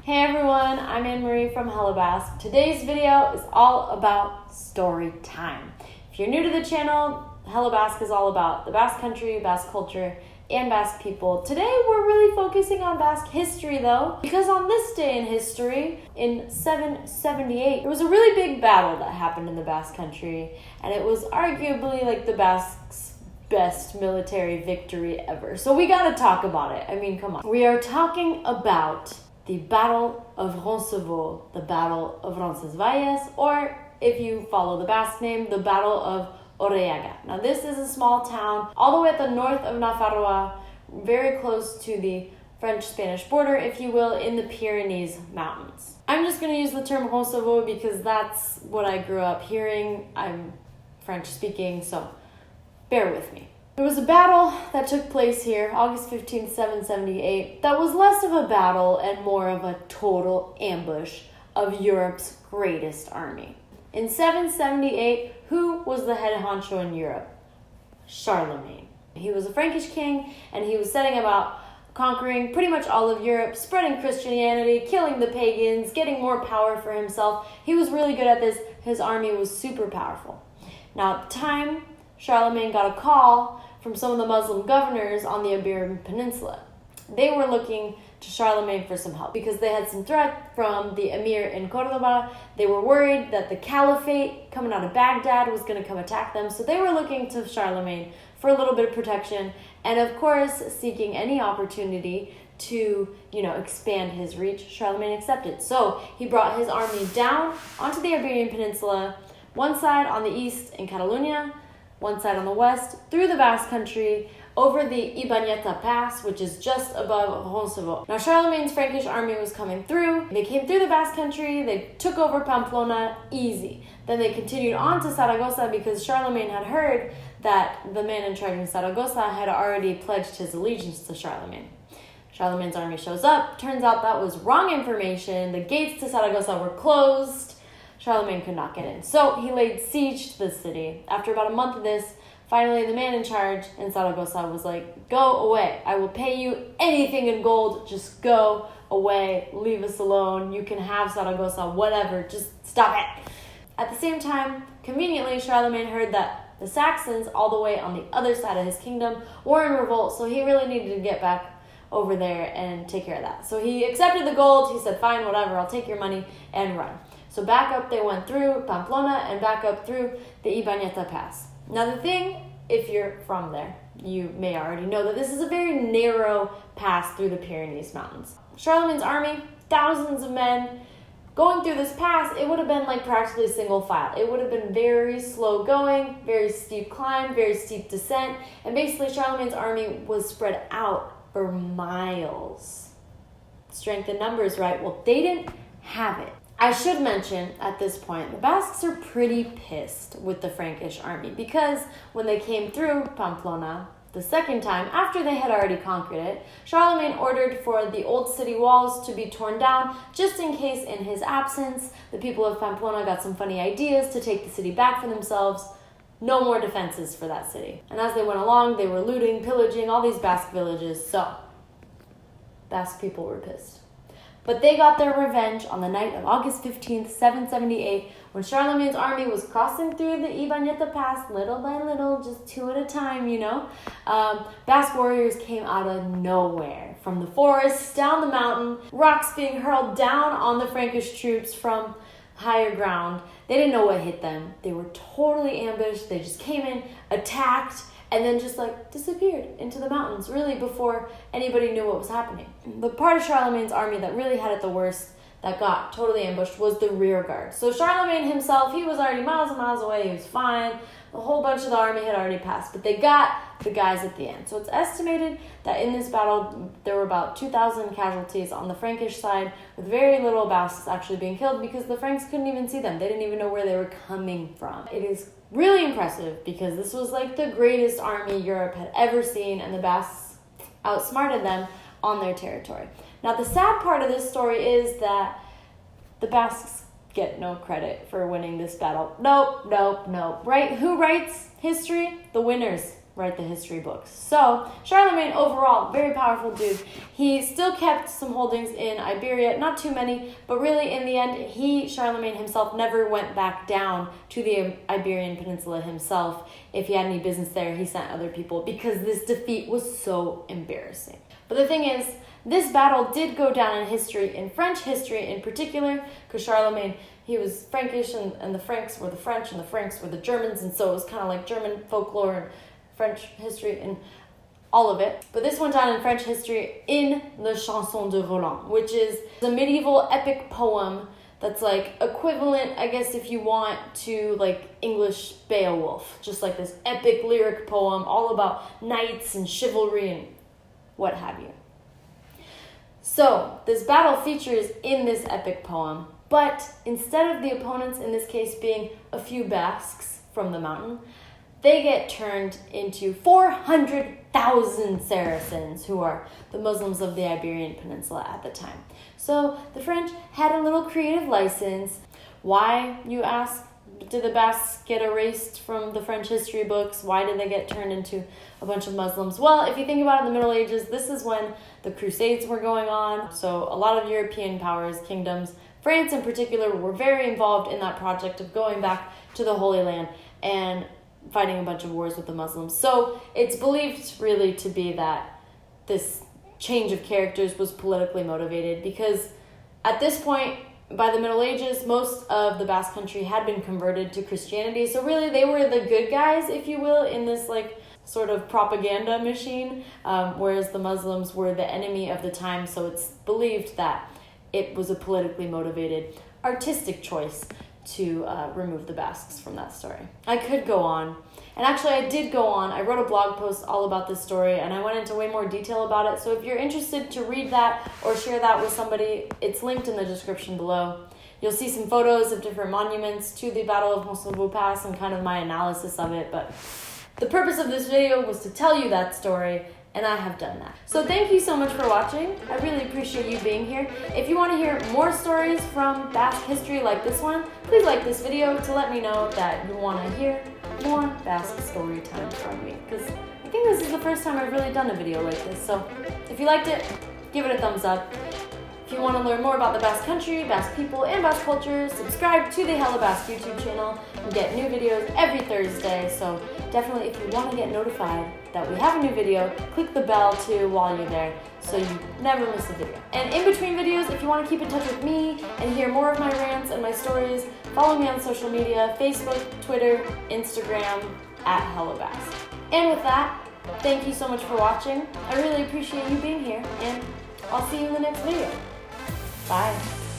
Hey everyone, I'm Anne-Marie from Hello Basque. Today's video is all about story time. If you're new to the channel, Hello Basque is all about the Basque country, Basque culture, and Basque people. Today we're really focusing on Basque history though, because on this day in history, in 778, there was a really big battle that happened in the Basque country, and it was arguably like the Basques' best military victory ever. So we gotta talk about it. I mean, come on. We are talking about the Battle of Roncevaux, the Battle of Roncevaux Pass, or if you follow the Basque name, the Battle of Orreaga. Now this is a small town all the way at the north of Nafarroa, very close to the French-Spanish border, if you will, in the Pyrenees mountains. I'm just going to use the term Roncevaux because that's what I grew up hearing. I'm French speaking, so bear with me. There was a battle that took place here, August 15th, 778, that was less of a battle and more of a total ambush of Europe's greatest army. In 778, who was the head honcho in Europe? Charlemagne. He was a Frankish king, and he was setting about conquering pretty much all of Europe, spreading Christianity, killing the pagans, getting more power for himself. He was really good at this. His army was super powerful. Now, at the time, Charlemagne got a call from some of the Muslim governors on the Iberian Peninsula. They were looking to Charlemagne for some help because they had some threat from the emir in Cordoba. They were worried that the caliphate coming out of Baghdad was going to come attack them. So they were looking to Charlemagne for a little bit of protection and, of course, seeking any opportunity to, expand his reach. Charlemagne accepted. So he brought his army down onto the Iberian Peninsula, one side on the east in Catalonia, one side on the west, through the Basque country, over the Ibañeta Pass, which is just above Roncevaux. Now, Charlemagne's Frankish army was coming through. They came through the Basque country. They took over Pamplona, easy. Then they continued on to Saragossa because Charlemagne had heard that the man in charge in Saragossa had already pledged his allegiance to Charlemagne. Charlemagne's army shows up. Turns out that was wrong information. The gates to Saragossa were closed. Charlemagne could not get in. So he laid siege to the city. After about a month of this, finally, the man in charge in Saragossa was like, go away. I will pay you anything in gold. Just go away. Leave us alone. You can have Saragossa, whatever. Just stop it. At the same time, conveniently, Charlemagne heard that the Saxons, all the way on the other side of his kingdom, were in revolt. So he really needed to get back over there and take care of that. So he accepted the gold. He said, fine, whatever. I'll take your money and run. So back up they went through Pamplona and back up through the Ibañeta Pass. Now the thing, if you're from there, you may already know that this is a very narrow pass through the Pyrenees mountains. Charlemagne's army, thousands of men, going through this pass, it would have been like practically single file. It would have been very slow going, very steep climb, very steep descent, and basically Charlemagne's army was spread out for miles. Strength in numbers, right? Well, they didn't have it. I should mention at this point, the Basques are pretty pissed with the Frankish army because when they came through Pamplona the second time, after they had already conquered it, Charlemagne ordered for the old city walls to be torn down just in case in his absence, the people of Pamplona got some funny ideas to take the city back for themselves. No more defenses for that city. And as they went along, they were looting, pillaging all these Basque villages. So, Basque people were pissed. But they got their revenge on the night of August 15th, 778, when Charlemagne's army was crossing through the Ibañeta Pass, little by little, just two at a time, Basque warriors came out of nowhere, from the forest, down the mountain, rocks being hurled down on the Frankish troops from higher ground. They didn't know what hit them. They were totally ambushed. They just came in, attacked, and then just disappeared into the mountains, really before anybody knew what was happening. The part of Charlemagne's army that really had it the worst, that got totally ambushed, was the rear guard. So Charlemagne himself, he was already miles and miles away, he was fine. A whole bunch of the army had already passed, but they got the guys at the end. So it's estimated that in this battle, there were about 2,000 casualties on the Frankish side, with very little Basques actually being killed because the Franks couldn't even see them. They didn't even know where they were coming from. It is really impressive because this was the greatest army Europe had ever seen, and the Basques outsmarted them on their territory. Now, the sad part of this story is that the Basques get no credit for winning this battle. Nope. Right? Who writes history? The winners. write the history books. So Charlemagne, overall, very powerful dude. He still kept some holdings in Iberia, not too many, but really in the end, Charlemagne himself, never went back down to the Iberian Peninsula himself. If he had any business there, he sent other people because this defeat was so embarrassing. But the thing is, this battle did go down in history, in French history in particular, because Charlemagne, he was Frankish, and the Franks were the French, and the Franks were the Germans, and so it was kind of like German folklore and French history and all of it. But this went down in French history in the Chanson de Roland, which is a medieval epic poem that's like equivalent, I guess, if you want, to like English Beowulf. Just like this epic lyric poem all about knights and chivalry and what have you. So this battle features in this epic poem, but instead of the opponents in this case being a few Basques from the mountain, they get turned into 400,000 Saracens, who are the Muslims of the Iberian Peninsula at the time. So the French had a little creative license. Why, you ask? Did the Basques get erased from the French history books? Why did they get turned into a bunch of Muslims? Well, if you think about it, in the Middle Ages, this is when the Crusades were going on. So a lot of European powers, kingdoms, France in particular, were very involved in that project of going back to the Holy Land and fighting a bunch of wars with the Muslims. So it's believed really to be that this change of characters was politically motivated, because at this point, by the Middle Ages, most of the Basque country had been converted to Christianity. So really they were the good guys, if you will, in this like sort of propaganda machine, whereas the Muslims were the enemy of the time. So it's believed that it was a politically motivated artistic choice to remove the Basques from that story. I could go on. And actually, I did go on. I wrote a blog post all about this story, and I went into way more detail about it. So if you're interested to read that or share that with somebody, it's linked in the description below. You'll see some photos of different monuments to the Battle of Roncevaux Pass and kind of my analysis of it. But the purpose of this video was to tell you that story, and I have done that. So thank you so much for watching. I really appreciate you being here. If you want to hear more stories from Basque history like this one, please like this video to let me know that you want to hear more Basque story time from me, because I think this is the first time I've really done a video like this. So if you liked it, give it a thumbs up. If you want to learn more about the Basque country, Basque people, and Basque culture, subscribe to the Hella Basque YouTube channel. We get new videos every Thursday, so definitely if you want to get notified that we have a new video, click the bell too while you're there so you never miss a video. And in between videos, if you want to keep in touch with me and hear more of my rants and my stories, follow me on social media, Facebook, Twitter, Instagram, at Hella Basque. And with that, thank you so much for watching. I really appreciate you being here, and I'll see you in the next video. Bye.